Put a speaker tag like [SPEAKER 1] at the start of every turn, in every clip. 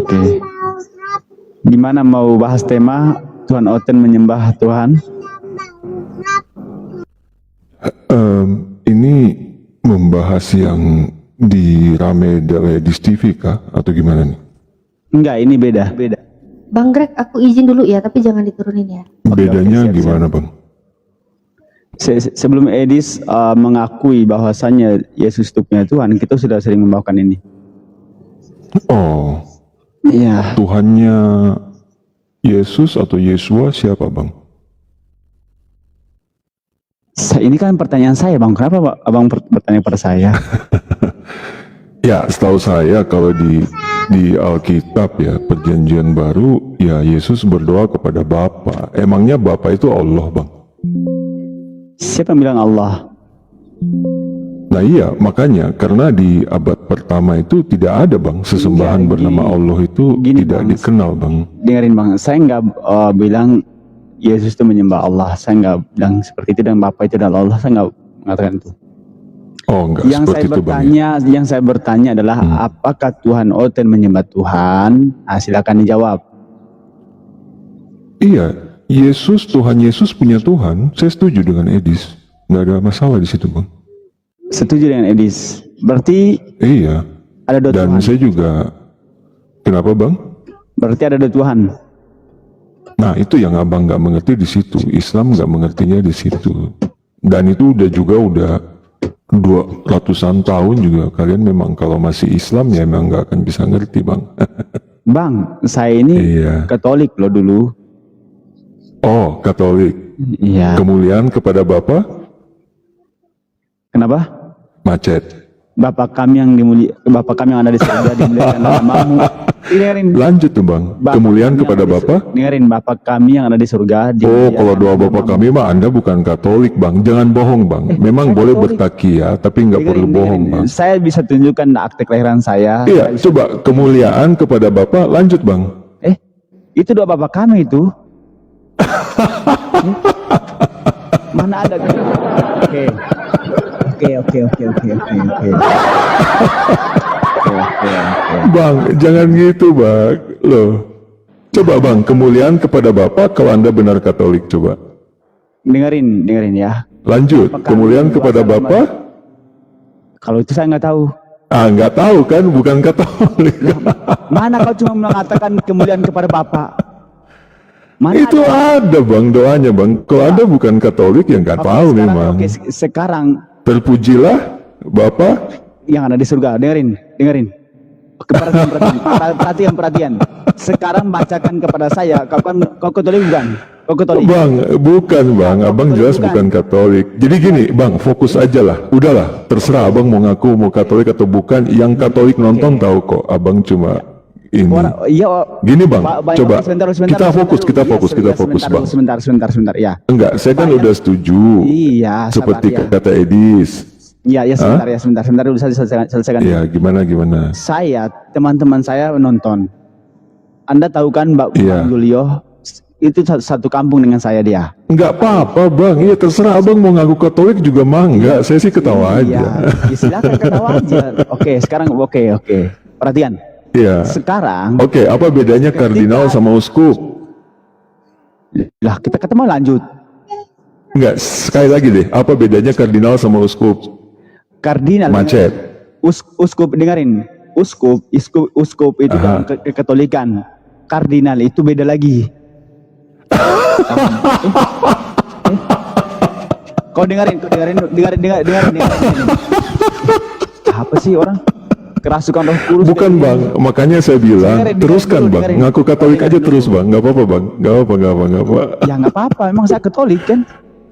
[SPEAKER 1] Oke. Gimana mau bahas tema Tuhan Oten menyembah Tuhan?
[SPEAKER 2] Ini membahas yang di Rame Ladies TV kah? Atau gimana nih?
[SPEAKER 1] Enggak, ini beda.
[SPEAKER 3] Bang Greg, aku izin dulu ya, tapi jangan diturunin ya.
[SPEAKER 2] Bedanya
[SPEAKER 1] siap,
[SPEAKER 2] gimana Bang?
[SPEAKER 1] Sebelum Edis mengakui bahwasannya Yesus itu punya Tuhan, kita sudah sering membawakan ini.
[SPEAKER 2] Oh,
[SPEAKER 1] Iya.
[SPEAKER 2] Tuhannya Yesus atau Yesua siapa Bang?
[SPEAKER 1] Ini kan pertanyaan saya, Bang. Kenapa Abang bertanya pada saya?
[SPEAKER 2] Ya, setahu saya kalau di Alkitab ya, Perjanjian Baru, ya Yesus berdoa kepada Bapa. Emangnya Bapa itu Allah Bang?
[SPEAKER 1] Siapa yang bilang Allah?
[SPEAKER 2] Nah iya, makanya karena di abad pertama itu tidak ada Bang, sesembahan bernama Allah itu tidak
[SPEAKER 1] Bang,
[SPEAKER 2] dikenal Bang.
[SPEAKER 1] Dengerin Bang, saya nggak bilang Yesus itu menyembah Allah. Saya nggak bilang seperti itu dan Bapa itu adalah Allah. Saya nggak mengatakan itu.
[SPEAKER 2] Oh enggak
[SPEAKER 1] Yang
[SPEAKER 2] seperti
[SPEAKER 1] saya
[SPEAKER 2] itu Bang ya?
[SPEAKER 1] yang saya bertanya adalah apakah Tuhan Oten menyembah Tuhan? Nah, silakan dijawab.
[SPEAKER 2] Iya, Tuhan Yesus punya Tuhan. Saya setuju dengan Edis. Nggak ada masalah di situ Bang.
[SPEAKER 1] Setuju dengan Edis. Berarti
[SPEAKER 2] Iya.
[SPEAKER 1] ada dua
[SPEAKER 2] Dan
[SPEAKER 1] Tuhan.
[SPEAKER 2] saya juga, kenapa Bang?
[SPEAKER 1] Berarti ada dua Tuhan.
[SPEAKER 2] Nah itu yang abang nggak mengerti di situ. Islam nggak mengertinya di situ. Dan itu udah 200-an tahun juga. Kalian memang kalau masih Islam ya memang nggak akan bisa ngerti Bang.
[SPEAKER 1] Bang, saya ini
[SPEAKER 2] Iya.
[SPEAKER 1] Katolik loh dulu.
[SPEAKER 2] Oh Katolik.
[SPEAKER 1] Iya.
[SPEAKER 2] Kemuliaan kepada Bapa
[SPEAKER 1] Kenapa?
[SPEAKER 2] macet.
[SPEAKER 1] Bapa kami yang ada di surga dimuliakan namamu. Dengerin.
[SPEAKER 2] Lanjut tuh Bang. Kemuliaan kepada Bapa.
[SPEAKER 1] Dengerin, Bapa kami yang ada di surga.
[SPEAKER 2] Oh kalau doa Bapa kami mah Anda bukan Katolik Bang. Jangan bohong Bang. Memang boleh bertakia tapi nggak perlu bohong Bang.
[SPEAKER 1] Saya bisa tunjukkan akte kelahiran saya.
[SPEAKER 2] Iya, coba kemuliaan kepada Bapa, lanjut Bang.
[SPEAKER 1] Itu doa Bapa kami itu. Mana ada? Oke.
[SPEAKER 2] Bang, jangan gitu Bang. Loh. Coba Bang, kemuliaan kepada Bapa kalau Anda benar Katolik, coba.
[SPEAKER 1] Dengerin ya.
[SPEAKER 2] Lanjut, kemuliaan kepada Bapa.
[SPEAKER 1] Kalau itu saya nggak tahu.
[SPEAKER 2] Ah, nggak tahu kan, bukan Katolik.
[SPEAKER 1] Mana kau cuma mengatakan kemuliaan kepada Bapa? Mana
[SPEAKER 2] Itu ada Bang doanya Bang. Kalau Anda bukan Katolik ya nggak tahu memang.
[SPEAKER 1] Sekarang
[SPEAKER 2] Terpujilah Bapa
[SPEAKER 1] yang ada di surga. Dengerin. Perhatian. Sekarang bacakan kepada saya. Kau Katolik bukan? Kau Katolik?
[SPEAKER 2] Bang, bukan Bang. Abang jelas bukan Katolik. Jadi gini Bang, fokus aja lah. Udahlah, terserah Abang mau ngaku mau Katolik atau bukan. Yang Katolik nonton tahu kok. Abang cuma ini. Gini Bang, coba kita fokus Bang.
[SPEAKER 1] Sebentar ya.
[SPEAKER 2] Enggak, saya kan udah setuju.
[SPEAKER 1] Iya,
[SPEAKER 2] seperti
[SPEAKER 1] sabar, ya.
[SPEAKER 2] kata Edis.
[SPEAKER 1] Iya, sebentar dulu saya selesaikan.
[SPEAKER 2] Iya, gimana?
[SPEAKER 1] Saya, teman-teman saya menonton. Anda tahu kan Mbak Julio itu satu kampung dengan saya dia.
[SPEAKER 2] Enggak apa-apa Bang, iya terserah Abang mau ngaku Katolik juga mah enggak, saya sih ketawa aja.
[SPEAKER 1] Iya, silakan ketawa aja. Oke, sekarang oke. Perhatian.
[SPEAKER 2] Iya.
[SPEAKER 1] Sekarang.
[SPEAKER 2] Oke, apa bedanya kardinal sama uskup?
[SPEAKER 1] Lah, kita ketemu lanjut.
[SPEAKER 2] Enggak, sekali lagi deh. Apa bedanya kardinal sama uskup?
[SPEAKER 1] Kardinal.
[SPEAKER 2] Macet.
[SPEAKER 1] Uskup dengerin. Uskup itu kan kekatolikan. Kardinal itu beda lagi. Kau dengerin. Apa sih orang? Kerasukan Roh Kudus.
[SPEAKER 2] Bukan Bang, makanya saya bilang teruskan Bang, ngaku Katolik aja terus Bang, nggak apa-apa Bang, nggak apa.
[SPEAKER 1] Ya nggak apa-apa, emang saya Katolik kan.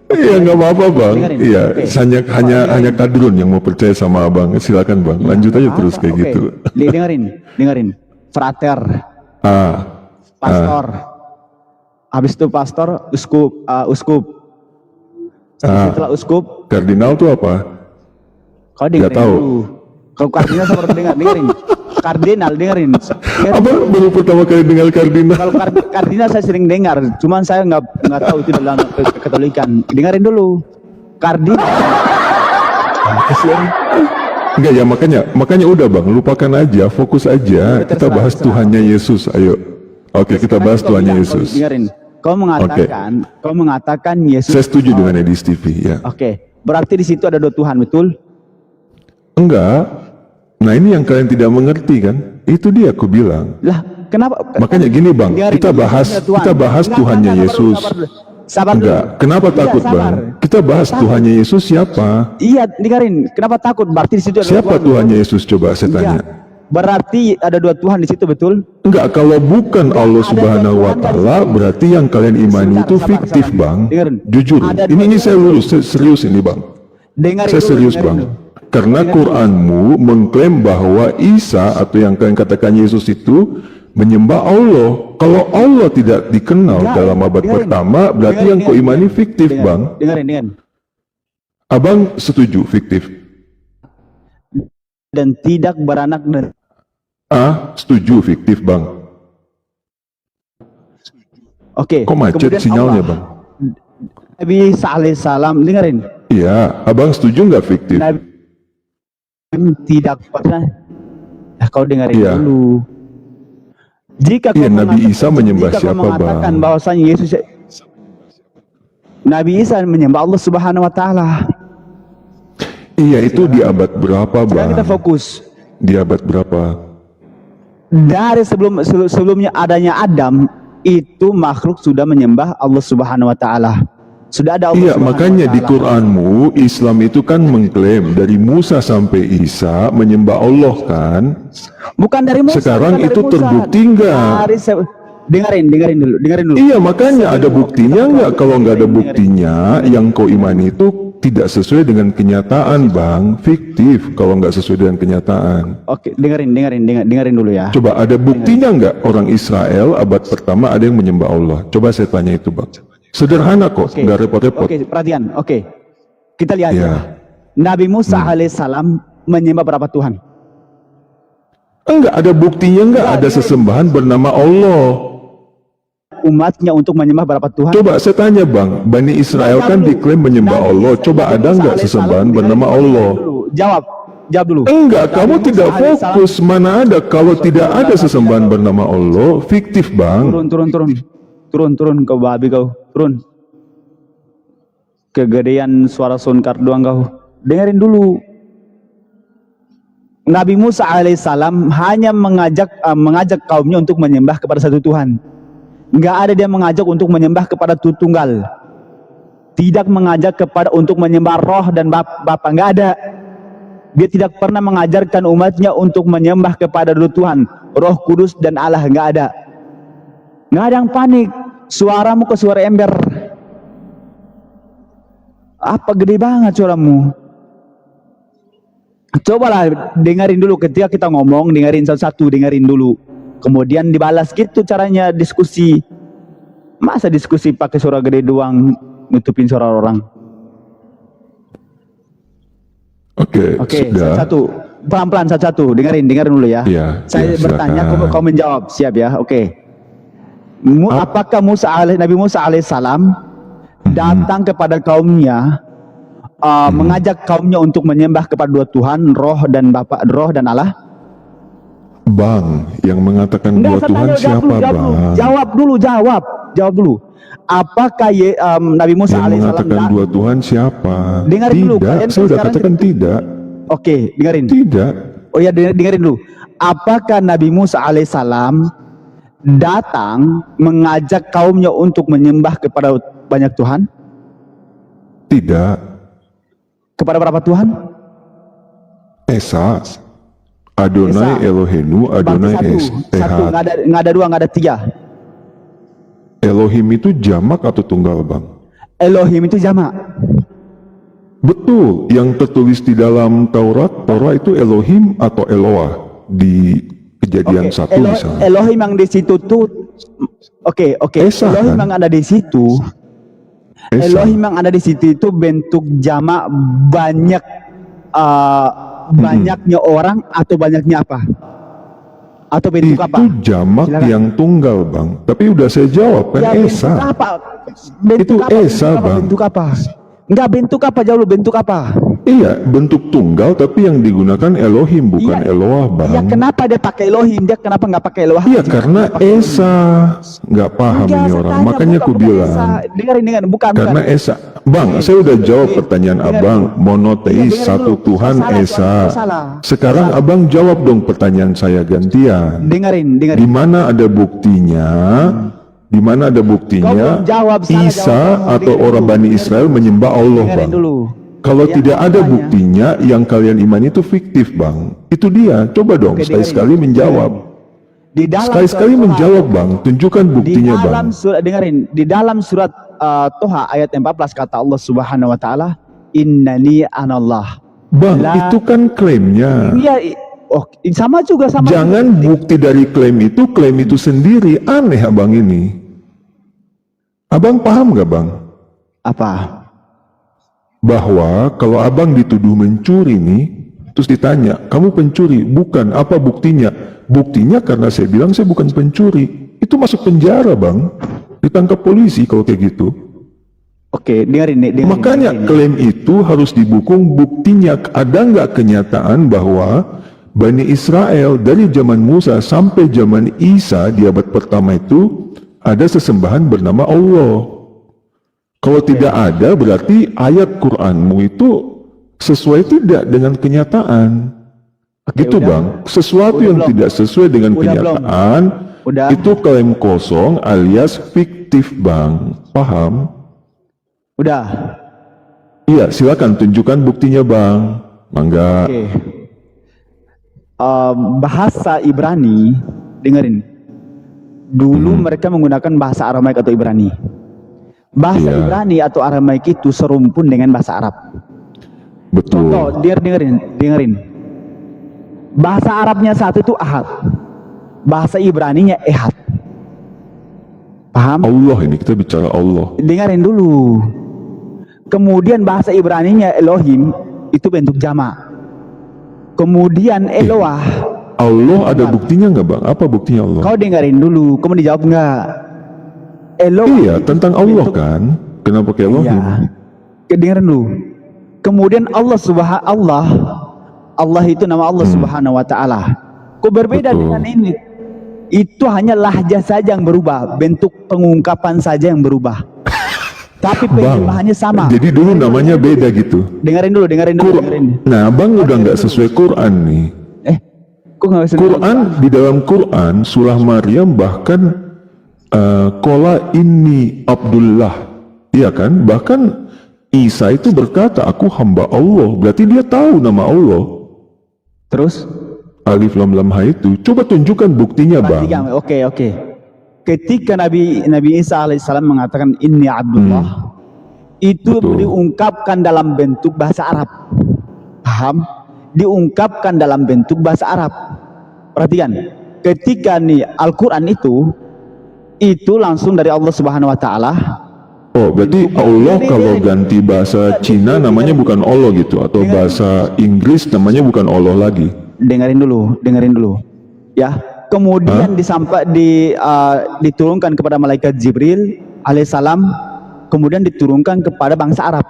[SPEAKER 2] Iya nggak apa-apa Bang, iya hanya kadrun yang mau percaya sama Abang, silakan Bang, lanjut aja terus kayak gitu.
[SPEAKER 1] Dengerin, frater, pastor, habis itu pastor, uskup, setelah uskup,
[SPEAKER 2] kardinal tuh apa?
[SPEAKER 1] Kau dengerin dulu. Kalau kardinal saya baru dengerin. Kardinal dengerin.
[SPEAKER 2] Apa baru pertama kali dengar kardinal?
[SPEAKER 1] Kalau kardinal saya sering dengar, cuman saya nggak tahu itu dalam Katolikan. Dengerin dulu. Kardinal.
[SPEAKER 2] Enggak ya, makanya udah bang, lupakan aja, fokus aja. Kita bahas Tuhannya Yesus, ayo. Oke, kita bahas Tuhannya Yesus.
[SPEAKER 1] Dengerin, kau mengatakan Yesus.
[SPEAKER 2] Saya setuju dengan Edis TV, ya.
[SPEAKER 1] Oke, berarti di situ ada 2 Tuhan, betul?
[SPEAKER 2] Enggak. Nah ini yang kalian tidak mengerti kan? Itu dia aku bilang.
[SPEAKER 1] Lah, kenapa?
[SPEAKER 2] Makanya gini bang, kita bahas Tuhannya Yesus.
[SPEAKER 1] Sabar dulu.
[SPEAKER 2] Enggak, kenapa takut
[SPEAKER 1] sabar.
[SPEAKER 2] bang? Kita bahas Tuhannya Yesus siapa?
[SPEAKER 1] Iya, dengerin. Kenapa takut? Berarti di situ ada
[SPEAKER 2] Siapa
[SPEAKER 1] 2 Tuhan,
[SPEAKER 2] Tuhannya Yesus? Coba saya
[SPEAKER 1] Iya.
[SPEAKER 2] tanya.
[SPEAKER 1] Berarti ada 2 Tuhan di situ, betul?
[SPEAKER 2] Enggak, kalau bukan Allah Subhanahu wa Ta'ala, berarti yang kalian imani itu fiktif bang.
[SPEAKER 1] Dengerin.
[SPEAKER 2] Jujur, ini saya lurus, saya serius ini bang.
[SPEAKER 1] Dengerin
[SPEAKER 2] Saya
[SPEAKER 1] dulu,
[SPEAKER 2] serius
[SPEAKER 1] dengerin
[SPEAKER 2] bang.
[SPEAKER 1] dulu.
[SPEAKER 2] Karena Quranmu mengklaim bahwa Isa atau yang kalian katakan Yesus itu menyembah Allah. Kalau Allah tidak dikenal dalam abad pertama, berarti yang kau imani fiktif bang.
[SPEAKER 1] Dengerin.
[SPEAKER 2] Abang setuju fiktif?
[SPEAKER 1] Dan tidak beranak dan
[SPEAKER 2] Setuju fiktif bang.
[SPEAKER 1] Oke.
[SPEAKER 2] Kok macet
[SPEAKER 1] Kemudian
[SPEAKER 2] sinyalnya
[SPEAKER 1] Allah.
[SPEAKER 2] bang?
[SPEAKER 1] Nabi Isa alaihissalam, dengerin.
[SPEAKER 2] Iya, abang setuju nggak fiktif?
[SPEAKER 1] Nabi tidak pernah. Ya, kau dengerin
[SPEAKER 2] Iya.
[SPEAKER 1] dulu. Jika kau
[SPEAKER 2] Nabi Isa menyembah
[SPEAKER 1] jika kau
[SPEAKER 2] siapa
[SPEAKER 1] mengatakan
[SPEAKER 2] bang?
[SPEAKER 1] bahwasanya Yesus, Nabi Isa menyembah Allah Subhanahu wa Ta'ala.
[SPEAKER 2] Iya, itu di abad berapa
[SPEAKER 1] Sekarang
[SPEAKER 2] bang?
[SPEAKER 1] kita fokus.
[SPEAKER 2] Di abad berapa?
[SPEAKER 1] Dari sebelumnya adanya Adam, itu makhluk sudah menyembah Allah Subhanahu wa Ta'ala. Sudah ada Allah
[SPEAKER 2] Iya,
[SPEAKER 1] Subhanahu
[SPEAKER 2] makanya
[SPEAKER 1] wa
[SPEAKER 2] di
[SPEAKER 1] Ta'ala.
[SPEAKER 2] Quranmu Islam itu kan mengklaim dari Musa sampai Isa menyembah Allah kan?
[SPEAKER 1] Bukan dari Musa.
[SPEAKER 2] Sekarang
[SPEAKER 1] bukan dari
[SPEAKER 2] itu
[SPEAKER 1] Musa.
[SPEAKER 2] terbukti enggak?
[SPEAKER 1] Dengerin dulu.
[SPEAKER 2] Iya, makanya ada buktinya enggak? Kalau enggak ada buktinya, yang kau imani itu tidak sesuai dengan kenyataan bang, fiktif kalau enggak sesuai dengan kenyataan.
[SPEAKER 1] Oke, dengerin dulu ya.
[SPEAKER 2] Coba ada buktinya enggak orang Israel abad pertama ada yang menyembah Allah? Coba saya tanya itu bang. Sederhana kok, enggak repot-repot.
[SPEAKER 1] Oke, perhatian. Oke. Kita lihat
[SPEAKER 2] Iya.
[SPEAKER 1] ya. Nabi Musa alaihissalam menyembah berapa Tuhan?
[SPEAKER 2] Enggak ada buktinya, enggak ada sesembahan bernama Allah.
[SPEAKER 1] Umatnya untuk menyembah berapa Tuhan?
[SPEAKER 2] Coba saya tanya bang, Bani Israel kan diklaim menyembah Allah. Coba ada enggak sesembahan bernama Allah?
[SPEAKER 1] Jawab dulu.
[SPEAKER 2] Enggak, kamu tidak fokus. Mana ada kalau tidak ada sesembahan bernama Allah, fiktif bang.
[SPEAKER 1] Turun kau babi kau. Turun. Kegedean suara sonkar doang kau. Dengerin dulu. Nabi Musa alaihissalam hanya mengajak kaumnya untuk menyembah kepada satu Tuhan. Enggak ada dia mengajak untuk menyembah kepada Tunggal. Tidak mengajak untuk menyembah Roh dan Bapa, enggak ada. Dia tidak pernah mengajarkan umatnya untuk menyembah kepada dua Tuhan, Roh Kudus dan Allah, enggak ada. Enggak ada yang panik. Suaramu ke suara ember. Apa gede banget suaramu? Cobalah dengerin dulu ketika kita ngomong, dengerin satu-satu, dengerin dulu. Kemudian dibalas gitu caranya diskusi. Masa diskusi pakai suara gede doang nutupin suara orang?
[SPEAKER 2] Oke, sudah.
[SPEAKER 1] Satu-satu. Pelan-pelan satu-satu. Dengerin dulu ya.
[SPEAKER 2] Iya,
[SPEAKER 1] Saya bertanya, kau menjawab. Siap ya? Oke. Apakah Nabi Musa alaihissalam datang kepada kaumnya, mengajak kaumnya untuk menyembah kepada dua Tuhan, Roh dan Bapa, Roh dan Allah?
[SPEAKER 2] Bang, yang mengatakan dua Tuhan siapa bang?
[SPEAKER 1] Jawab dulu. Apakah Nabi Musa
[SPEAKER 2] yang
[SPEAKER 1] alaihissalam
[SPEAKER 2] mengatakan dua Tuhan siapa?
[SPEAKER 1] Dengerin dulu,
[SPEAKER 2] tidak, saya sudah katakan tidak.
[SPEAKER 1] Oke, dengerin.
[SPEAKER 2] Tidak.
[SPEAKER 1] Oh ya, dengerin dulu. Apakah Nabi Musa alaihissalam datang mengajak kaumnya untuk menyembah kepada banyak Tuhan?
[SPEAKER 2] Tidak.
[SPEAKER 1] Kepada berapa Tuhan?
[SPEAKER 2] Esa. Adonai
[SPEAKER 1] Esa.
[SPEAKER 2] Elohenu, Adonai
[SPEAKER 1] Satu,
[SPEAKER 2] Ehad.
[SPEAKER 1] nggak ada dua, nggak ada tiga.
[SPEAKER 2] Elohim itu jamak atau tunggal bang?
[SPEAKER 1] Elohim itu jamak.
[SPEAKER 2] Betul, yang tertulis di dalam Taurat itu Elohim atau Eloah di Kejadian 1 misalnya.
[SPEAKER 1] Elohim yang di situ tuh, oke.
[SPEAKER 2] Esa,
[SPEAKER 1] Elohim
[SPEAKER 2] kan?
[SPEAKER 1] yang ada di situ.
[SPEAKER 2] Esa.
[SPEAKER 1] Elohim yang ada di situ itu bentuk jamak banyak, banyaknya orang atau banyaknya apa? Atau bentuk
[SPEAKER 2] itu
[SPEAKER 1] apa?
[SPEAKER 2] jamak
[SPEAKER 1] Silakan.
[SPEAKER 2] yang tunggal bang. Tapi udah saya jawab kan
[SPEAKER 1] Ya,
[SPEAKER 2] Esa.
[SPEAKER 1] bentuk apa?
[SPEAKER 2] Itu Esa, Bang.
[SPEAKER 1] Bentuk apa? Enggak, bentuk apa? Jauh lu, bentuk apa?
[SPEAKER 2] Iya, bentuk tunggal tapi yang digunakan Elohim bukan
[SPEAKER 1] Iya.
[SPEAKER 2] Eloah, Bang.
[SPEAKER 1] Iya, kenapa dia pakai Elohim? Dia kenapa nggak pakai Eloah?
[SPEAKER 2] Iya, karena Esa nggak paham
[SPEAKER 1] Enggak,
[SPEAKER 2] ini
[SPEAKER 1] saya
[SPEAKER 2] orang.
[SPEAKER 1] tanya,
[SPEAKER 2] Makanya
[SPEAKER 1] bukan-
[SPEAKER 2] aku
[SPEAKER 1] bukan
[SPEAKER 2] bilang,
[SPEAKER 1] Esa. Dengarin, bukan.
[SPEAKER 2] karena Esa. Bang, saya udah jawab pertanyaan
[SPEAKER 1] Dengarin
[SPEAKER 2] Abang,
[SPEAKER 1] dulu.
[SPEAKER 2] monoteis,
[SPEAKER 1] Iya, dengarin
[SPEAKER 2] satu
[SPEAKER 1] dulu.
[SPEAKER 2] Tuhan,
[SPEAKER 1] Salah,
[SPEAKER 2] Esa.
[SPEAKER 1] salah.
[SPEAKER 2] Sekarang Abang jawab dong pertanyaan saya gantian.
[SPEAKER 1] Dengarin.
[SPEAKER 2] Di mana ada buktinya? Di mana ada
[SPEAKER 1] Kau
[SPEAKER 2] buktinya
[SPEAKER 1] belum jawab, salah
[SPEAKER 2] Isa
[SPEAKER 1] jawabanmu.
[SPEAKER 2] atau
[SPEAKER 1] Dengarin
[SPEAKER 2] orang
[SPEAKER 1] dulu.
[SPEAKER 2] Bani Israel menyembah Allah,
[SPEAKER 1] Dengarin
[SPEAKER 2] Bang?
[SPEAKER 1] dulu.
[SPEAKER 2] Kalau
[SPEAKER 1] Ya,
[SPEAKER 2] tidak ada
[SPEAKER 1] makanya.
[SPEAKER 2] buktinya, yang kalian imani itu fiktif, Bang. Itu dia. Coba dong
[SPEAKER 1] Oke,
[SPEAKER 2] sekali-sekali
[SPEAKER 1] dengarin.
[SPEAKER 2] menjawab.
[SPEAKER 1] Di dalam
[SPEAKER 2] Sekali-sekali
[SPEAKER 1] surat
[SPEAKER 2] menjawab, Bang. Tunjukkan buktinya,
[SPEAKER 1] di dalam
[SPEAKER 2] Bang.
[SPEAKER 1] surat, dengerin, di dalam surat Toha ayat 14 kata Allah Subhanahu wa taala, "Innani anallah."
[SPEAKER 2] Bang,
[SPEAKER 1] La-
[SPEAKER 2] itu kan klaimnya.
[SPEAKER 1] Iya, sama juga sama.
[SPEAKER 2] Jangan bukti dari klaim itu sendiri. Aneh Abang ini. Abang paham gak, Bang?
[SPEAKER 1] Apa?
[SPEAKER 2] Bahwa kalau Abang dituduh mencuri nih, terus ditanya, kamu pencuri? Bukan, apa buktinya? Buktinya karena saya bilang saya bukan pencuri. Itu masuk penjara, Bang. Ditangkap polisi kalau kayak gitu.
[SPEAKER 1] Oke, dengerin nih. dengerin,
[SPEAKER 2] Makanya
[SPEAKER 1] dengerin.
[SPEAKER 2] klaim itu harus didukung buktinya. Ada nggak kenyataan bahwa Bani Israel dari zaman Musa sampai zaman Isa di abad pertama itu ada sesembahan bernama Allah. Kalau tidak ada, berarti ayat Qur'anmu itu sesuai tidak dengan kenyataan.
[SPEAKER 1] Oke,
[SPEAKER 2] Gitu,
[SPEAKER 1] udah.
[SPEAKER 2] Bang. Sesuatu
[SPEAKER 1] Udah
[SPEAKER 2] yang
[SPEAKER 1] belum?
[SPEAKER 2] tidak sesuai dengan
[SPEAKER 1] Udah belum?
[SPEAKER 2] kenyataan
[SPEAKER 1] Udah.
[SPEAKER 2] itu klaim kosong alias fiktif, Bang. Paham?
[SPEAKER 1] Udah.
[SPEAKER 2] Iya, silakan tunjukkan buktinya, Bang. Mangga.
[SPEAKER 1] Oke. Bahasa Ibrani, dengerin. Dulu mereka menggunakan bahasa Aramaik atau Ibrani. Bahasa
[SPEAKER 2] Iya.
[SPEAKER 1] Ibrani atau Aramaik itu serumpun dengan bahasa Arab.
[SPEAKER 2] Betul.
[SPEAKER 1] Contoh, dengerin. Bahasa Arabnya satu itu ahad. Bahasa Ibraninya ehad. Paham?
[SPEAKER 2] Allah ini, kita bicara Allah.
[SPEAKER 1] Dengerin dulu. Kemudian bahasa Ibraninya Elohim itu bentuk jamak. Kemudian Eloah.
[SPEAKER 2] Allah ada buktinya nggak, Bang? Apa buktinya Allah?
[SPEAKER 1] Kau dengerin dulu. Kamu dijawab nggak? Eloah.
[SPEAKER 2] Iya, tentang Allah kan? Kenapa pakai Elohim?
[SPEAKER 1] Iya. Dengerin dulu. Kemudian Allah itu nama Allah Subhanahu wa taala. Kok berbeda
[SPEAKER 2] Betul.
[SPEAKER 1] dengan ini? Itu hanya lahjah saja yang berubah, bentuk pengungkapan saja yang berubah. Tapi
[SPEAKER 2] Bang,
[SPEAKER 1] penyembahannya sama.
[SPEAKER 2] jadi dulu namanya beda gitu.
[SPEAKER 1] Dengerin dulu.
[SPEAKER 2] Nah, Bang udah nggak sesuai Quran nih.
[SPEAKER 1] Kok nggak bisa?
[SPEAKER 2] Quran, di dalam Quran surah Maryam bahkan Qala inni Abdullah, iya kan? Bahkan Isa itu berkata, aku hamba Allah. Berarti dia tahu nama Allah.
[SPEAKER 1] Terus?
[SPEAKER 2] Alif lam lam ha itu. Coba tunjukkan buktinya, Bang.
[SPEAKER 1] Oke. Ketika Nabi Isa alaihissalam mengatakan inni Abdullah, itu
[SPEAKER 2] Betul.
[SPEAKER 1] diungkapkan dalam bentuk bahasa Arab. Paham? Diungkapkan dalam bentuk bahasa Arab. Perhatikan, ketika nih Al-Quran itu langsung dari Allah Subhanahu wa taala.
[SPEAKER 2] Oh, berarti Allah kalau ganti bahasa Cina namanya bukan Allah gitu, atau bahasa Inggris namanya bukan Allah lagi.
[SPEAKER 1] Dengerin dulu. Ya. Kemudian diturunkan kepada malaikat Jibril alaihissalam, kemudian diturunkan kepada bangsa Arab.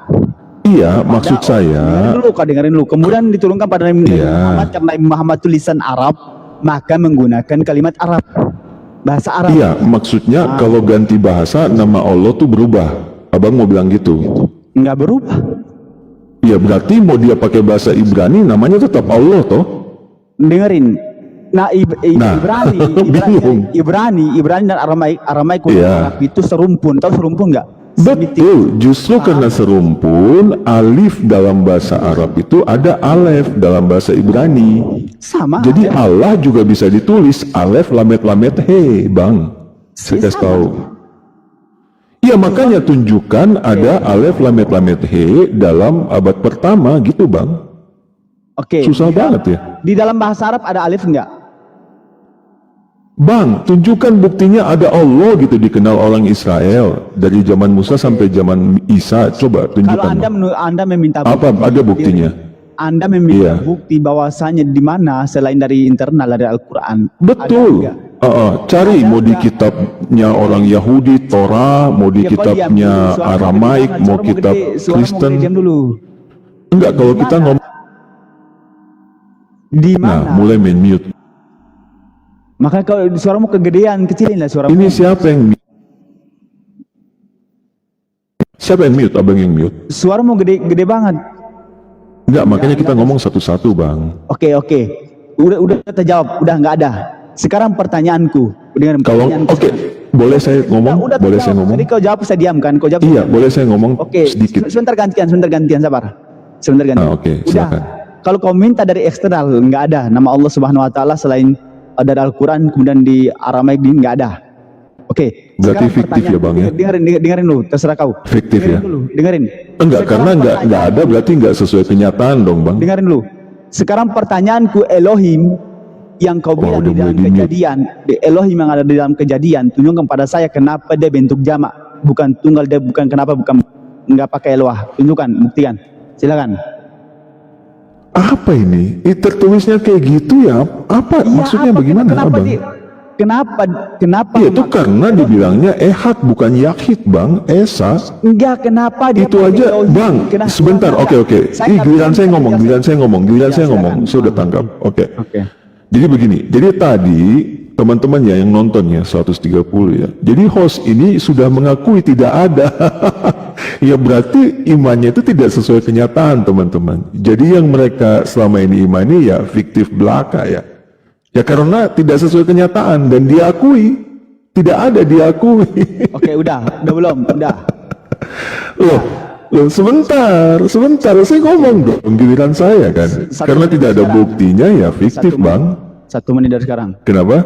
[SPEAKER 2] Iya, maksud saya.
[SPEAKER 1] Dengerin dulu. Kemudian diturunkan pada Nabi
[SPEAKER 2] Iya.
[SPEAKER 1] Muhammad, karena Nabi Muhammad tulisan Arab, maka menggunakan kalimat Arab, bahasa Arab.
[SPEAKER 2] Iya, maksudnya kalau ganti bahasa nama Allah tuh berubah. Abang mau bilang gitu.
[SPEAKER 1] Nggak berubah.
[SPEAKER 2] Iya, berarti mau dia pakai bahasa Ibrani namanya tetap Allah toh.
[SPEAKER 1] Dengerin. Nah,
[SPEAKER 2] Nah, bingung.
[SPEAKER 1] Ibrani dan Aramaik
[SPEAKER 2] Iya.
[SPEAKER 1] Arab itu serumpun. Tahu serumpun nggak?
[SPEAKER 2] Betul, justru karena serumpun, alif dalam bahasa Arab itu ada alef dalam bahasa Ibrani.
[SPEAKER 1] Sama.
[SPEAKER 2] Jadi Allah juga bisa ditulis alef lamet lamet he, Bang. Saya kasih tahu. Iya, makanya tunjukkan ada alef lamet lamet he dalam abad pertama gitu, Bang.
[SPEAKER 1] Oke.
[SPEAKER 2] Susah banget ya.
[SPEAKER 1] Di dalam bahasa Arab ada alif nggak?
[SPEAKER 2] Bang, tunjukkan buktinya ada Allah gitu dikenal orang Israel dari zaman Musa sampai zaman Isa. Coba
[SPEAKER 1] Kalau
[SPEAKER 2] tunjukkan. Bang.
[SPEAKER 1] Anda meminta
[SPEAKER 2] Apa ada buktinya?
[SPEAKER 1] Anda meminta
[SPEAKER 2] Iya.
[SPEAKER 1] bukti bahwasanya di mana selain dari internal dari Al-Quran.
[SPEAKER 2] Betul. Cari mau di kitabnya orang Yahudi, Torah, mau di kitabnya Aramaik, mau kitab Kristen.
[SPEAKER 1] Diam dulu.
[SPEAKER 2] Enggak, kalau kita ngomong,
[SPEAKER 1] Di
[SPEAKER 2] nah,
[SPEAKER 1] mana?
[SPEAKER 2] mulai main mute.
[SPEAKER 1] Makanya kalau suaramu kegedean, kecilin lah suaramu.
[SPEAKER 2] Ini siapa yang mute? Siapa yang mute? Abang yang mute?
[SPEAKER 1] Suaramu gede banget.
[SPEAKER 2] Enggak, makanya kita ngomong satu-satu, Bang.
[SPEAKER 1] Oke. Udah terjawab, udah nggak ada. Sekarang pertanyaanku, dengan
[SPEAKER 2] Kalau oke, boleh saya ngomong?
[SPEAKER 1] Udah
[SPEAKER 2] Boleh
[SPEAKER 1] terjawab.
[SPEAKER 2] saya ngomong?
[SPEAKER 1] Jadi kau jawab, saya diam kan? Kau jawab.
[SPEAKER 2] Iya, boleh saya ngomong
[SPEAKER 1] Oke,
[SPEAKER 2] sedikit.
[SPEAKER 1] sebentar gantian, sabar. Sebentar gantian.
[SPEAKER 2] Oke,
[SPEAKER 1] Udah.
[SPEAKER 2] silakan.
[SPEAKER 1] Kalau kau minta dari eksternal, nggak ada. Nama Allah Subhanahu Wa Taala selain dari Al-Quran, kemudian di Aramaik ini nggak ada. Oke.
[SPEAKER 2] Berarti
[SPEAKER 1] sekarang
[SPEAKER 2] fiktif ya, Bang, ya?
[SPEAKER 1] Dengerin dulu, terserah kau.
[SPEAKER 2] Fiktif ya?
[SPEAKER 1] Dengerin.
[SPEAKER 2] Enggak, karena nggak ada berarti nggak sesuai kenyataan dong, Bang.
[SPEAKER 1] Dengerin dulu. Sekarang pertanyaanku, Elohim yang kau bilang
[SPEAKER 2] udah
[SPEAKER 1] di dalam
[SPEAKER 2] mulai di-mute.
[SPEAKER 1] kejadian, Elohim yang ada di dalam kejadian, tunjukkan pada saya kenapa dia bentuk jamak, bukan tunggal, dia bukan kenapa bukan nggak pakai Eloah. Tunjukkan, buktikan. Silakan.
[SPEAKER 2] Apa ini? Tertulisnya kayak gitu ya? Apa
[SPEAKER 1] Iya,
[SPEAKER 2] maksudnya? Bagaimana, Abang?
[SPEAKER 1] Kenapa?
[SPEAKER 2] Ya, itu karena dibilangnya ehad bukan yahid, Bang. Esa.
[SPEAKER 1] Enggak, kenapa dia
[SPEAKER 2] Itu
[SPEAKER 1] pakai
[SPEAKER 2] aja,
[SPEAKER 1] Elohim?
[SPEAKER 2] Bang. Sebentar, oke. Ini giliran saya ngomong, giliran saya ngomong. Saya udah tangkap. Oke. Jadi begini, jadi tadi teman-teman ya yang nonton ya 130 ya. Jadi host ini sudah mengakui tidak ada. Ya berarti imannya itu tidak sesuai kenyataan, teman-teman. Jadi yang mereka selama ini imani ya fiktif belaka ya. Ya karena tidak sesuai kenyataan dan diakui. Tidak ada diakui.
[SPEAKER 1] Oke, udah belum, udah.
[SPEAKER 2] Loh, sebentar, saya ngomong dong giliran saya kan. Karena tidak ada buktinya ya fiktif, Bang.
[SPEAKER 1] 1 menit dari sekarang.
[SPEAKER 2] Kenapa?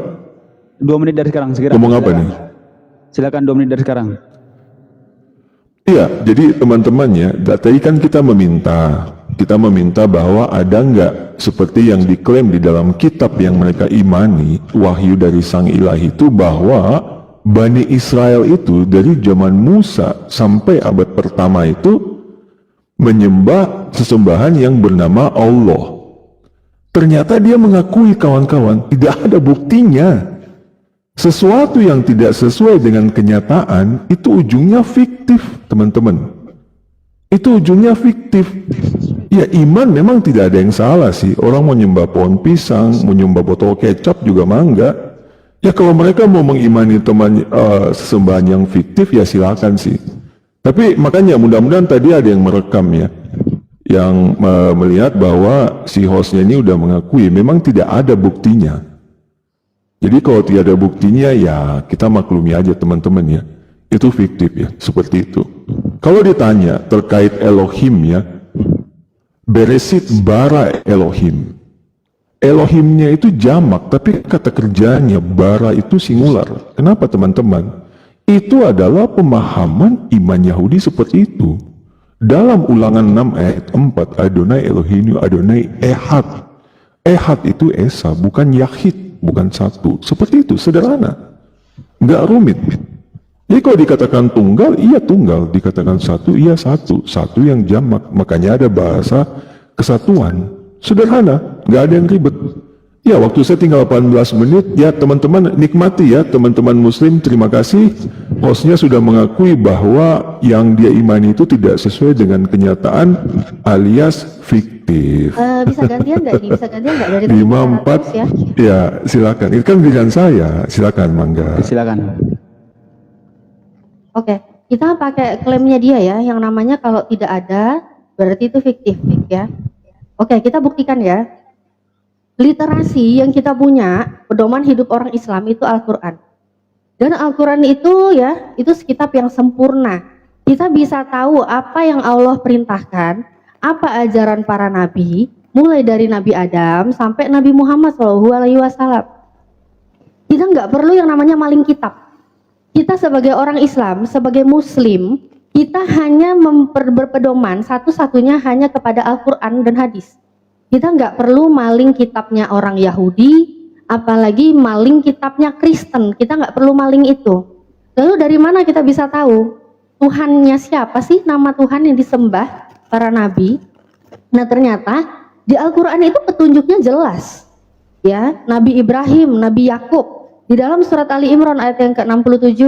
[SPEAKER 1] 2 menit dari sekarang, segera.
[SPEAKER 2] Ngomong apa nih?
[SPEAKER 1] Silakan 2 menit dari sekarang.
[SPEAKER 2] Iya, jadi teman-teman ya, tadi kan kita meminta bahwa ada nggak seperti yang diklaim di dalam kitab yang mereka imani, wahyu dari Sang Ilahi itu, bahwa Bani Israel itu dari zaman Musa sampai abad pertama itu menyembah sesembahan yang bernama Allah. Ternyata dia mengakui, kawan-kawan, tidak ada buktinya. Sesuatu yang tidak sesuai dengan kenyataan itu ujungnya fiktif, teman-teman. Itu ujungnya fiktif. Ya, iman memang tidak ada yang salah sih. Orang mau nyembah pohon pisang, mau nyembah botol kecap juga mangga. Ya kalau mereka mau mengimani sesembahan yang fiktif ya silakan sih. Tapi makanya mudah-mudahan tadi ada yang merekam ya, yang melihat bahwa si hostnya ini udah mengakui memang tidak ada buktinya. Jadi kalau tidak ada buktinya ya kita maklumi aja, teman-teman ya. Itu fiktif ya, seperti itu. Kalau ditanya terkait Elohim ya, Beresit bara Elohim. Elohimnya itu jamak, tapi kata kerjanya bara itu singular. Kenapa, teman-teman? Itu adalah pemahaman iman Yahudi seperti itu. Dalam Ulangan 6 ayat 4, Adonai Elohim Adonai Ehad. Ehad itu Esa, bukan Yahid, bukan satu. Seperti itu, sederhana. Nggak rumit. Jadi kalau dikatakan tunggal, iya tunggal. Dikatakan satu, iya satu. Satu yang jamak. Makanya ada bahasa kesatuan. Sederhana, nggak ada yang ribet. Ya, waktu saya tinggal 18 menit. Ya, teman-teman nikmati ya, teman-teman muslim, terima kasih. Hostnya sudah mengakui bahwa yang dia imani itu tidak sesuai dengan kenyataan alias fiktif.
[SPEAKER 3] Bisa gantian nggak ini? Bisa gantian nggak dari
[SPEAKER 2] 54
[SPEAKER 3] ya?
[SPEAKER 2] Ya, silakan. Itu kan pilihan saya. Silakan, Mangga.
[SPEAKER 1] Silakan.
[SPEAKER 3] Oke, kita pakai klaimnya dia ya, yang namanya kalau tidak ada berarti itu fiktif ya. Oke, kita buktikan ya. Literasi yang kita punya, pedoman hidup orang Islam itu Al-Quran. Dan Al-Quran itu ya, itu kitab yang sempurna. Kita bisa tahu apa yang Allah perintahkan, apa ajaran para nabi, mulai dari Nabi Adam sampai Nabi Muhammad SAW. Kita nggak perlu yang namanya maling kitab. Kita sebagai orang Islam, sebagai Muslim, kita hanya berpedoman satu-satunya hanya kepada Al-Quran dan hadis. Kita nggak perlu maling kitabnya orang Yahudi, apalagi maling kitabnya Kristen. Kita nggak perlu maling itu. Lalu dari mana kita bisa tahu Tuhannya siapa sih, nama Tuhan yang disembah para nabi? Nah, ternyata di Al-Quran itu petunjuknya jelas. Ya, Nabi Ibrahim, Nabi Yakub. Di dalam surat Ali Imran ayat yang ke-67,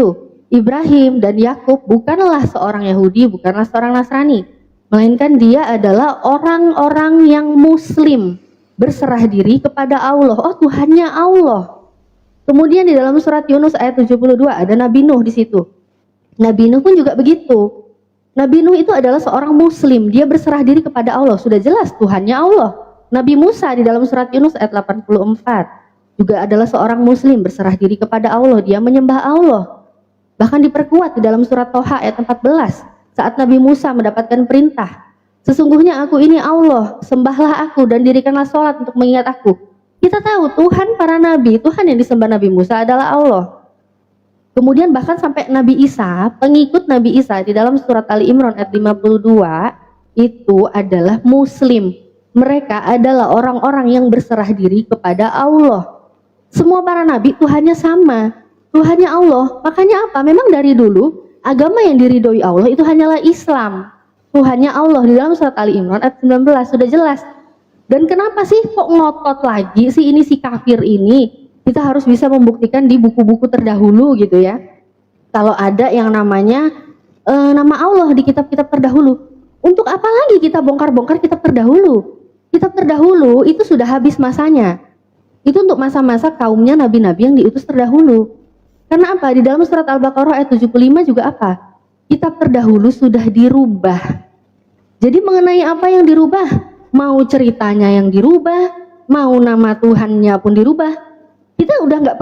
[SPEAKER 3] Ibrahim dan Yakub bukanlah seorang Yahudi, bukanlah seorang Nasrani. melainkan dia adalah orang-orang yang muslim, berserah diri kepada Allah. Oh, Tuhannya Allah. Kemudian di dalam surat Yunus ayat 72 ada Nabi Nuh di situ. Nabi Nuh pun juga begitu. Nabi Nuh itu adalah seorang muslim, dia berserah diri kepada Allah. Sudah jelas Tuhannya Allah. Nabi Musa di dalam surat Yunus ayat 84 juga adalah seorang muslim, berserah diri kepada Allah, dia menyembah Allah. Bahkan diperkuat di dalam surat Toha ayat 14 saat Nabi Musa mendapatkan perintah, sesungguhnya aku ini Allah, sembahlah aku dan dirikanlah sholat untuk mengingat aku. Kita tahu Tuhan para nabi, Tuhan yang disembah Nabi Musa adalah Allah. Kemudian bahkan sampai Nabi Isa, pengikut Nabi Isa di dalam surat Ali Imran ayat 52 itu adalah muslim. Mereka adalah orang-orang yang berserah diri kepada Allah. Semua para nabi Tuhannya sama, Tuhannya Allah. Makanya apa? Memang dari dulu agama yang diridhoi Allah itu hanyalah Islam. Tuhannya Allah di dalam surat Ali Imran ayat 19 sudah jelas. Dan kenapa sih kok ngotot lagi sih ini si kafir ini? Kita harus bisa membuktikan di buku-buku terdahulu gitu ya. Kalau ada yang namanya nama Allah di kitab-kitab terdahulu, untuk apa lagi kita bongkar-bongkar kitab terdahulu? Kitab terdahulu itu sudah habis masanya. Itu untuk masa-masa kaumnya nabi-nabi yang diutus terdahulu. Karena apa? Di dalam surat Al-Baqarah ayat 75 juga apa? Kitab terdahulu sudah dirubah. Jadi mengenai apa yang dirubah? Mau ceritanya yang dirubah, mau nama Tuhannya pun dirubah. Kita udah nggak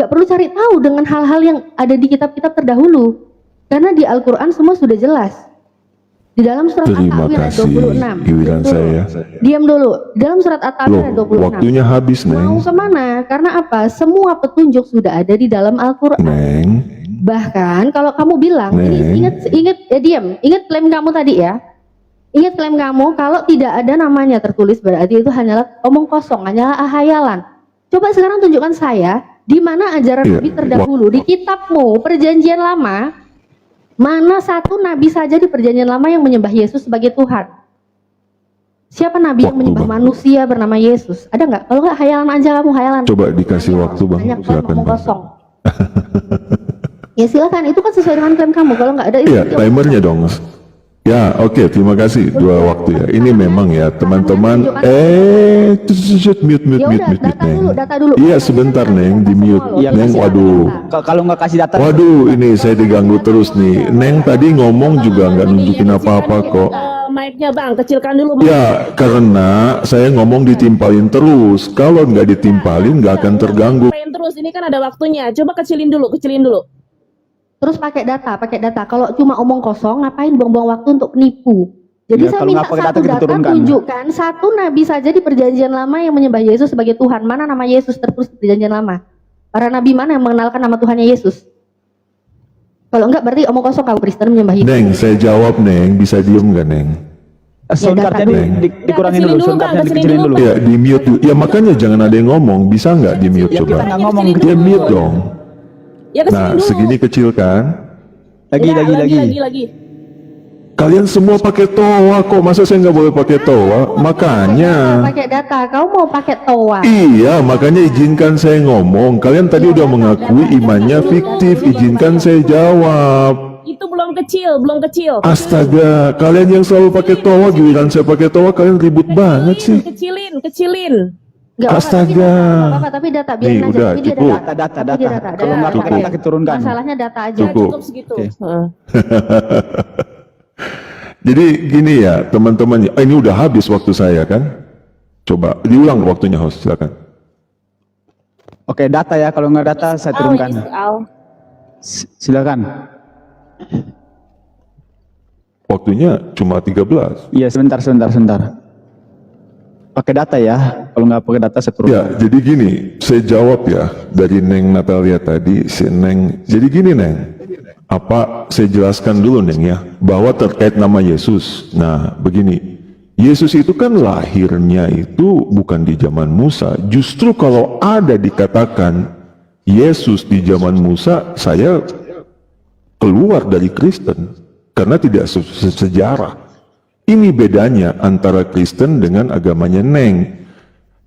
[SPEAKER 3] perlu cari tahu dengan hal-hal yang ada di kitab-kitab terdahulu, karena di Al-Quran semua sudah jelas. Di dalam surat At-Takwir ayat 26.
[SPEAKER 2] Giliran saya.
[SPEAKER 3] Diam dulu. Di dalam surat At-Takwir ayat 26.
[SPEAKER 2] Waktunya habis, Neng.
[SPEAKER 3] Mau kemana? Karena apa? Semua petunjuk sudah ada di dalam Al-Quran.
[SPEAKER 2] Neng.
[SPEAKER 3] Bahkan kalau kamu bilang, ini ingat diam, ingat klaim kamu tadi ya. Ingat klaim kamu kalau tidak ada namanya tertulis berarti itu hanyalah omong kosong, hanyalah hayalan. Coba sekarang tunjukkan saya di mana ajaran Nabi terdahulu di kitabmu Perjanjian Lama, mana satu nabi saja di Perjanjian Lama yang menyembah Yesus sebagai Tuhan? Siapa nabi yang menyembah manusia bernama Yesus? Ada nggak? Kalau nggak hayalan aja kamu hayalan.
[SPEAKER 2] Coba dikasih waktu, Bang.
[SPEAKER 3] Banyak
[SPEAKER 2] Silakan,
[SPEAKER 3] omong
[SPEAKER 2] Bang.
[SPEAKER 3] kosong. Ya silakan, itu kan sesuai dengan klaim kamu. Kalau nggak ada itu.
[SPEAKER 2] Iya, timernya dong. Ya, oke, terima kasih. Dua waktu ya. Ini memang ya, teman-teman. Mute,
[SPEAKER 3] Ya udah, data dulu.
[SPEAKER 2] Iya, sebentar, Neng, di mute.
[SPEAKER 1] Iya,
[SPEAKER 2] Neng,
[SPEAKER 1] kasih
[SPEAKER 2] waduh.
[SPEAKER 1] Kalau nggak kasih data,
[SPEAKER 2] Waduh, ini saya diganggu terus nih. Neng tadi ngomong juga nggak nunjukin apa-apa kok.
[SPEAKER 4] Mic-nya Bang, kecilkan dulu Bang.
[SPEAKER 2] Ya, karena saya ngomong ditimpalin terus. Kalau nggak ditimpalin, nggak akan terganggu.
[SPEAKER 4] Pengen terus, ini kan ada waktunya. Coba kecilin dulu, kecilin dulu.
[SPEAKER 3] Terus pakai data. Kalau cuma omong kosong, ngapain buang-buang waktu untuk nipu? Jadi
[SPEAKER 1] Ya,
[SPEAKER 3] saya
[SPEAKER 1] kalau
[SPEAKER 3] minta
[SPEAKER 1] nggak pakai
[SPEAKER 3] satu
[SPEAKER 1] kita
[SPEAKER 3] data,
[SPEAKER 1] turunkan.
[SPEAKER 3] tunjukkan satu nabi saja di Perjanjian Lama yang menyembah Yesus sebagai Tuhan. Mana nama Yesus tertulis di Perjanjian Lama? Para nabi mana yang mengenalkan nama Tuhannya Yesus? Kalau enggak berarti omong kosong, kamu Kristen menyembah Yesus.
[SPEAKER 2] Neng, saya jawab, Neng. Bisa diem nggak, Neng?
[SPEAKER 1] soundcardnya
[SPEAKER 3] data
[SPEAKER 1] dikurangin dulu,
[SPEAKER 4] Kecilin dulu,
[SPEAKER 1] soundcardnya
[SPEAKER 4] Bang, kecilin
[SPEAKER 1] dikecilin
[SPEAKER 4] dulu,
[SPEAKER 1] dulu.
[SPEAKER 2] Ya, di mute dulu. Ya, makanya jangan ada yang ngomong. Bisa nggak di mute
[SPEAKER 1] Ya, kita
[SPEAKER 2] coba?
[SPEAKER 1] nggak ngomong.
[SPEAKER 2] Ya, mute dong.
[SPEAKER 4] Ya kecilin
[SPEAKER 2] Nah,
[SPEAKER 4] dulu.
[SPEAKER 2] segini kecil kan?
[SPEAKER 1] Lagi.
[SPEAKER 2] Kalian semua pakai toa kok, masa saya nggak boleh pakai toa? Makanya.
[SPEAKER 3] Pakai data, kau mau pakai toa?
[SPEAKER 2] Iya, makanya izinkan saya ngomong. Kalian tadi udah mengakui imannya fiktif, izinkan saya jawab.
[SPEAKER 4] Itu belum kecil.
[SPEAKER 2] Astaga, kalian yang selalu pakai toa, giliran saya pakai toa, kalian ribut banget sih.
[SPEAKER 4] Kecilin.
[SPEAKER 3] Nggak
[SPEAKER 2] Astaga.
[SPEAKER 3] apa-apa, tapi data biarin
[SPEAKER 2] Nih,
[SPEAKER 3] aja.
[SPEAKER 2] udah,
[SPEAKER 3] Tapi dia
[SPEAKER 2] cukup.
[SPEAKER 3] data.
[SPEAKER 1] Data.
[SPEAKER 3] Tapi dia data.
[SPEAKER 1] Kalau nggak pakai
[SPEAKER 3] Oke.
[SPEAKER 1] data, keturunkan.
[SPEAKER 3] Masalahnya data aja.
[SPEAKER 2] Cukup.
[SPEAKER 4] Cukup segitu.
[SPEAKER 1] Oke.
[SPEAKER 2] Jadi gini ya, teman-teman. Ini udah habis waktu saya kan? Coba diulang waktunya, host, silakan.
[SPEAKER 1] Oke, data ya. Kalau nggak data, saya turunkan. Silakan.
[SPEAKER 2] Waktunya cuma 13.
[SPEAKER 1] Iya, sebentar. Pakai data ya. Kalau nggak pakai data, saya turunkan.
[SPEAKER 2] Ya, jadi gini, saya jawab ya dari Neng Natalia tadi, si Neng. Jadi gini, Neng. Apa saya jelaskan dulu, Neng ya, bahwa terkait nama Yesus. Nah, begini. Yesus itu kan lahirnya itu bukan di zaman Musa. Justru kalau ada dikatakan Yesus di zaman Musa, saya keluar dari Kristen karena tidak sejarah. Ini bedanya antara Kristen dengan agamanya Neng.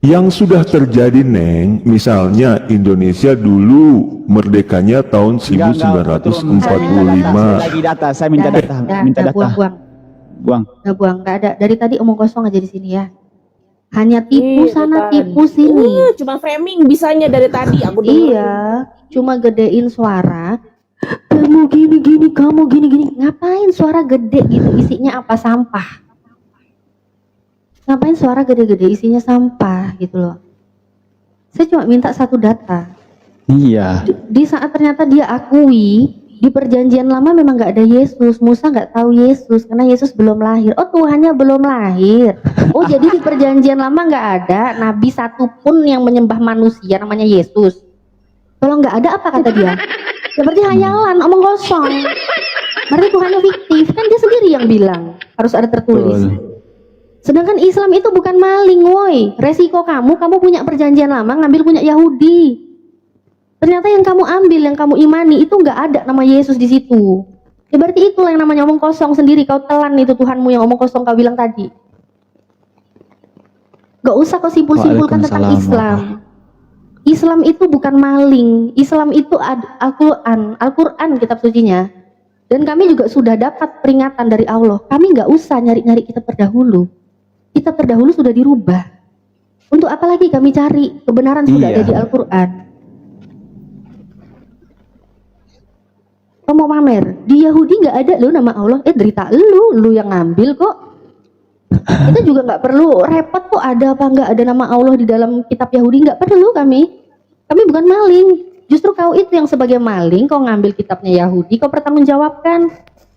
[SPEAKER 2] Yang sudah terjadi, Neng, misalnya Indonesia dulu merdekanya tahun 1945.
[SPEAKER 1] Lagi data, saya minta data.
[SPEAKER 3] Buang.
[SPEAKER 1] buang.
[SPEAKER 3] Udah buang, nggak ada. Dari tadi omong kosong aja di sini ya. Hanya tipu
[SPEAKER 4] Ih,
[SPEAKER 3] sana,
[SPEAKER 4] Tuhan.
[SPEAKER 3] tipu sini.
[SPEAKER 4] Cuma framing bisanya dari tadi aku denger.
[SPEAKER 3] Iya, cuma gedein suara. Kamu gini-gini, kamu gini-gini. Ngapain suara gede gitu? Isinya apa? Sampah. Ngapain suara gede-gede? Isinya sampah gitu loh. Saya cuma minta satu data.
[SPEAKER 1] Iya.
[SPEAKER 3] Di saat ternyata dia akui di perjanjian lama memang nggak ada Yesus, Musa nggak tahu Yesus karena Yesus belum lahir. Oh, Tuhannya belum lahir. Oh, jadi di perjanjian lama nggak ada nabi satupun yang menyembah manusia namanya Yesus. Kalau nggak ada, apa kata dia? Seperti hayalan, omong kosong. Berarti Tuhannya fiktif, kan dia sendiri yang bilang harus ada tertulis. Sedangkan Islam itu bukan maling, woi. Resiko kamu punya perjanjian lama ngambil punya Yahudi. Ternyata yang kamu ambil, yang kamu imani itu nggak ada nama Yesus di situ. Ya berarti itulah yang namanya omong kosong sendiri. Kau telan itu Tuhanmu yang omong kosong kau bilang tadi. Gak usah kau simpul-simpulkan tentang Islam. Islam itu bukan maling. Islam itu Al-Quran kitab sucinya. Dan kami juga sudah dapat peringatan dari Allah. Kami nggak usah nyari-nyari kitab terdahulu. Kitab terdahulu sudah dirubah. Untuk apa lagi kami cari? Kebenaran sudah ada di Al-Quran. Kau mau pamer, di Yahudi nggak ada lo nama Allah, derita lu yang ngambil kok. Kita juga nggak perlu repot kok ada apa nggak ada nama Allah di dalam kitab Yahudi, nggak perlu kami bukan maling. Justru kau itu yang sebagai maling, kau ngambil kitabnya Yahudi, kau pertanggungjawabkan.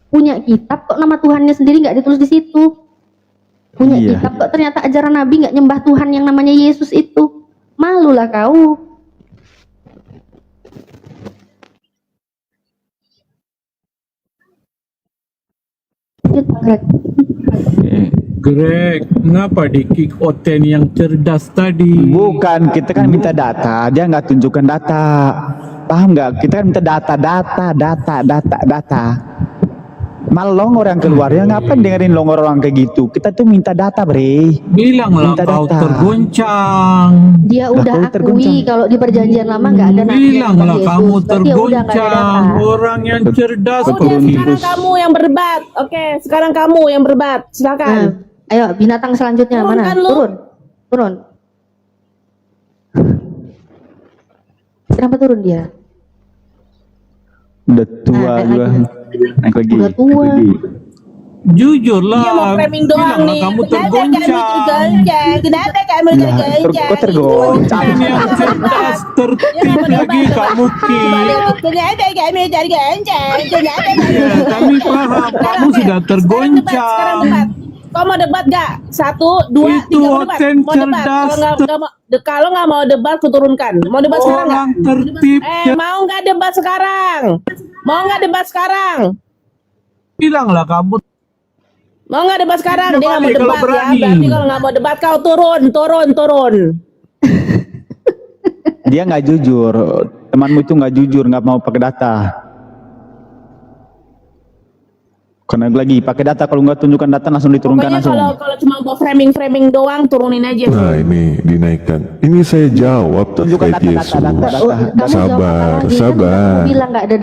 [SPEAKER 3] Punya kitab kok nama Tuhannya sendiri nggak ditulis di situ. Punya kitab kok ternyata ajaran Nabi nggak nyembah Tuhan yang namanya Yesus itu. Malulah kau.
[SPEAKER 5] Greg, mengapa di kick Oten yang cerdas tadi?
[SPEAKER 1] Bukan, kita kan minta data, dia nggak tunjukkan data. Paham nggak? Kita kan minta data. Malah longor yang keluar, ya ngapain dengerin longor orang kayak gitu? Kita tuh minta data, bre.
[SPEAKER 5] Bilanglah
[SPEAKER 1] Minta
[SPEAKER 5] kau
[SPEAKER 1] data.
[SPEAKER 5] tergoncang.
[SPEAKER 3] Dia
[SPEAKER 1] Lah,
[SPEAKER 3] udah
[SPEAKER 1] kau
[SPEAKER 3] akui
[SPEAKER 1] tergoncang.
[SPEAKER 3] kalau di perjanjian lama nggak ada nabi yang
[SPEAKER 5] Bilanglah
[SPEAKER 3] namanya
[SPEAKER 5] kamu
[SPEAKER 3] Yesus. Berarti ya udah nggak ada
[SPEAKER 5] tergoncang.
[SPEAKER 3] data.
[SPEAKER 5] Orang yang cerdas.
[SPEAKER 4] Udah, sekarang kamu yang berdebat. Oke, sekarang kamu yang berdebat. Silakan.
[SPEAKER 3] Nah, ayo binatang selanjutnya
[SPEAKER 4] Turun
[SPEAKER 3] mana?
[SPEAKER 4] kan lu?
[SPEAKER 3] Turun. Kenapa turun dia?
[SPEAKER 1] Udah tua
[SPEAKER 3] Naik
[SPEAKER 1] juga.
[SPEAKER 3] lagi.
[SPEAKER 1] Naik lagi.
[SPEAKER 3] Udah tua.
[SPEAKER 5] Jujurlah.
[SPEAKER 4] Dia mau framing doang
[SPEAKER 5] Bilanglah
[SPEAKER 4] nih.
[SPEAKER 5] kamu
[SPEAKER 4] Kenapa kamu
[SPEAKER 5] tergoncang.
[SPEAKER 4] tergoncang? Kenapa kamu
[SPEAKER 1] Nah,
[SPEAKER 4] tergoncang?
[SPEAKER 1] kok tergoncang?
[SPEAKER 5] Oten yang cerdas tertib lagi kamu Ki.
[SPEAKER 4] Kenapa kamu tergoncang? Kenapa
[SPEAKER 5] Ya, kami paham. Kamu sudah
[SPEAKER 4] Sekarang
[SPEAKER 5] tergoncang.
[SPEAKER 4] debat. Kau mau debat gak? 1, 2,
[SPEAKER 5] Itu
[SPEAKER 4] 3 mau debat.
[SPEAKER 5] Oten
[SPEAKER 4] Mau debat.
[SPEAKER 5] cerdas.
[SPEAKER 4] Kalau nggak mau debat, kuturunkan. Mau debat sekarang nggak?
[SPEAKER 5] Orang tertib.
[SPEAKER 4] Mau nggak debat sekarang? Mau nggak debat sekarang?
[SPEAKER 5] Bilanglah kamu.
[SPEAKER 4] Mau nggak debat sekarang?
[SPEAKER 5] Udah
[SPEAKER 4] Dia nggak mau
[SPEAKER 5] balik kalau
[SPEAKER 4] debat ya.
[SPEAKER 5] berani.
[SPEAKER 4] Berarti kalau nggak mau debat, kau turun.
[SPEAKER 1] Dia nggak jujur. Temanmu itu nggak jujur, nggak mau pakai data. Karena lagi pakai data, kalau nggak tunjukkan data langsung diturunkan
[SPEAKER 4] Pokoknya
[SPEAKER 1] langsung.
[SPEAKER 4] kalau cuma mau framing doang, turunin aja.
[SPEAKER 2] Nah ini dinaikkan. Ini saya jawab
[SPEAKER 1] Tunjukkan
[SPEAKER 2] terkait
[SPEAKER 1] data.
[SPEAKER 3] Kamu
[SPEAKER 2] Yesus.
[SPEAKER 3] jawab
[SPEAKER 2] Sabar,
[SPEAKER 3] apa lagi?
[SPEAKER 2] sabar.
[SPEAKER 3] Kamu bilang nggak ada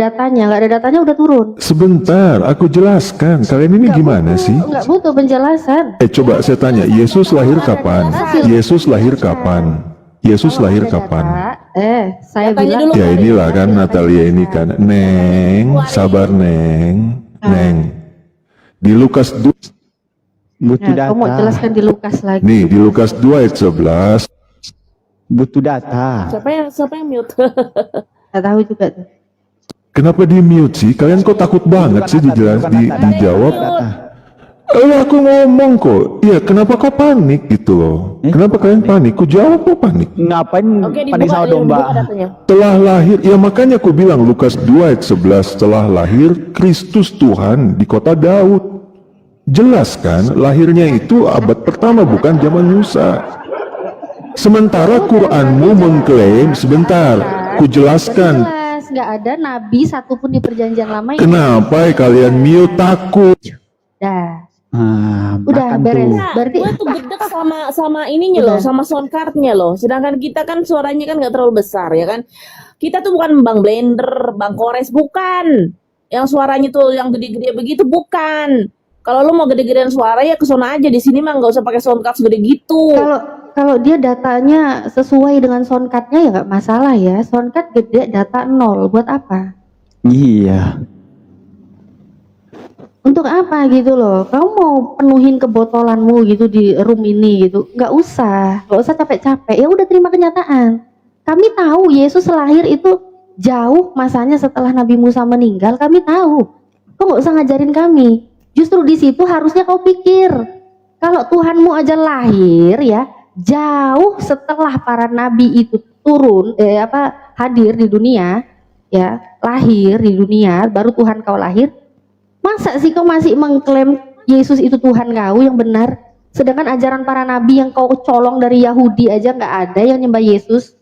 [SPEAKER 3] datanya udah turun.
[SPEAKER 2] Sebentar, aku jelaskan. Kalian ini gimana sih?
[SPEAKER 3] Nggak butuh penjelasan.
[SPEAKER 2] Coba saya tanya, Yesus lahir kapan? Yesus lahir kapan? Yesus
[SPEAKER 3] Kalau
[SPEAKER 2] lahir
[SPEAKER 3] ada
[SPEAKER 2] kapan?
[SPEAKER 3] data, saya
[SPEAKER 4] Datanya
[SPEAKER 3] bilang
[SPEAKER 4] dulu.
[SPEAKER 2] Ya inilah kan Natalia ini kan. Neng, sabar Neng. Neng. Di Lukas 2,
[SPEAKER 1] Butuh
[SPEAKER 3] Nah, kamu mau
[SPEAKER 1] data.
[SPEAKER 3] jelaskan di Lukas lagi.
[SPEAKER 2] nih di Lukas 2 ayat 11.
[SPEAKER 1] Butuh data.
[SPEAKER 4] Siapa yang mute?
[SPEAKER 3] Nggak tahu juga tuh.
[SPEAKER 2] Kenapa di mute sih? Kalian kok takut banget sih dijawab? Aku ngomong kok. Iya, kenapa kau panik gitu loh? Kenapa kalian panik? Ku jawab kok panik.
[SPEAKER 1] Ngapain
[SPEAKER 4] Oke,
[SPEAKER 1] panik sama domba?
[SPEAKER 4] datanya.
[SPEAKER 2] Telah lahir, ya makanya aku bilang Lukas 2 ayat 11, telah lahir Kristus Tuhan di kota Daud. Jelas kan, lahirnya itu abad pertama bukan zaman Musa. Sementara Quranmu mengklaim, sebentar, ku jelaskan.
[SPEAKER 3] Jelas, nggak ada nabi satupun di perjanjian lama yang
[SPEAKER 2] Kenapa kalian mute takut?
[SPEAKER 3] dah.
[SPEAKER 1] Makan
[SPEAKER 3] Udah beres.
[SPEAKER 1] tuh.
[SPEAKER 3] Berarti
[SPEAKER 4] Gue tuh gedek sama ininya loh, sama sound cardnya loh. Sedangkan kita kan suaranya kan nggak terlalu besar ya kan. Kita tuh bukan Bang Blender, Bang Kores, bukan. Yang suaranya tuh yang gede-gede begitu bukan. Kalau lu mau gede-gedean suara ya ke sono aja, di sini mah nggak usah pakai soundcard segede gitu.
[SPEAKER 3] Kalau dia datanya sesuai dengan soundcardnya ya nggak masalah ya. Soundcard gede, data 0, buat apa?
[SPEAKER 1] Iya.
[SPEAKER 3] Untuk apa gitu loh? Kamu mau penuhin kebotolanmu gitu di room ini gitu? Nggak usah capek-capek. Ya udah terima kenyataan. Kami tahu Yesus lahir itu jauh masanya setelah Nabi Musa meninggal. Kami tahu. Kau nggak usah ngajarin kami. Justru di situ harusnya kau pikir. Kalau Tuhanmu aja lahir ya jauh setelah para nabi itu turun hadir di dunia ya, lahir di dunia baru Tuhan kau lahir. Masa sih kau masih mengklaim Yesus itu Tuhan kau yang benar, sedangkan ajaran para nabi yang kau colong dari Yahudi aja nggak ada yang nyembah Yesus?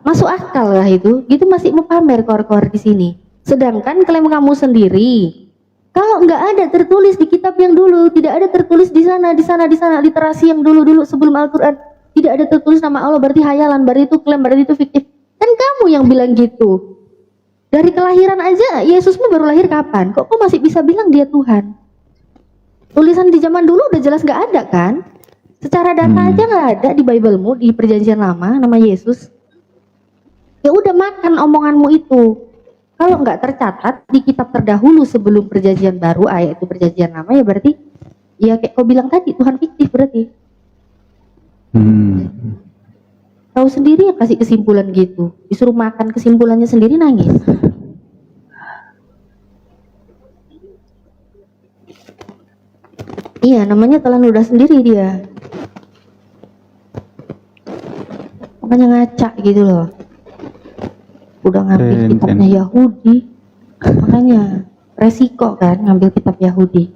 [SPEAKER 3] Masuk akal lah itu? Gitu masih mau pamer kor-kor di sini. Sedangkan klaim kamu sendiri, kalau nggak ada tertulis di kitab yang dulu, tidak ada tertulis di sana, literasi yang dulu sebelum Al-Quran, tidak ada tertulis nama Allah, berarti hayalan, berarti itu klaim, berarti itu fiktif. Kan kamu yang bilang gitu. Dari kelahiran aja, Yesusmu baru lahir kapan? Kok masih bisa bilang dia Tuhan? Tulisan di zaman dulu udah jelas nggak ada kan? Secara data aja nggak ada di Biblemu, di Perjanjian Lama, nama Yesus. Ya udah makan omonganmu itu. Kalau nggak tercatat di kitab terdahulu sebelum Perjanjian Baru, yaitu Perjanjian Lama, ya berarti ya kayak kau bilang tadi, Tuhan fiktif berarti. Tahu sendiri ya kasih kesimpulan gitu, disuruh makan kesimpulannya sendiri nangis. Iya, namanya telan ludah sendiri dia. Makanya ngaca gitu loh. Udah ngambil kitabnya Yahudi, makanya resiko kan ngambil kitab Yahudi.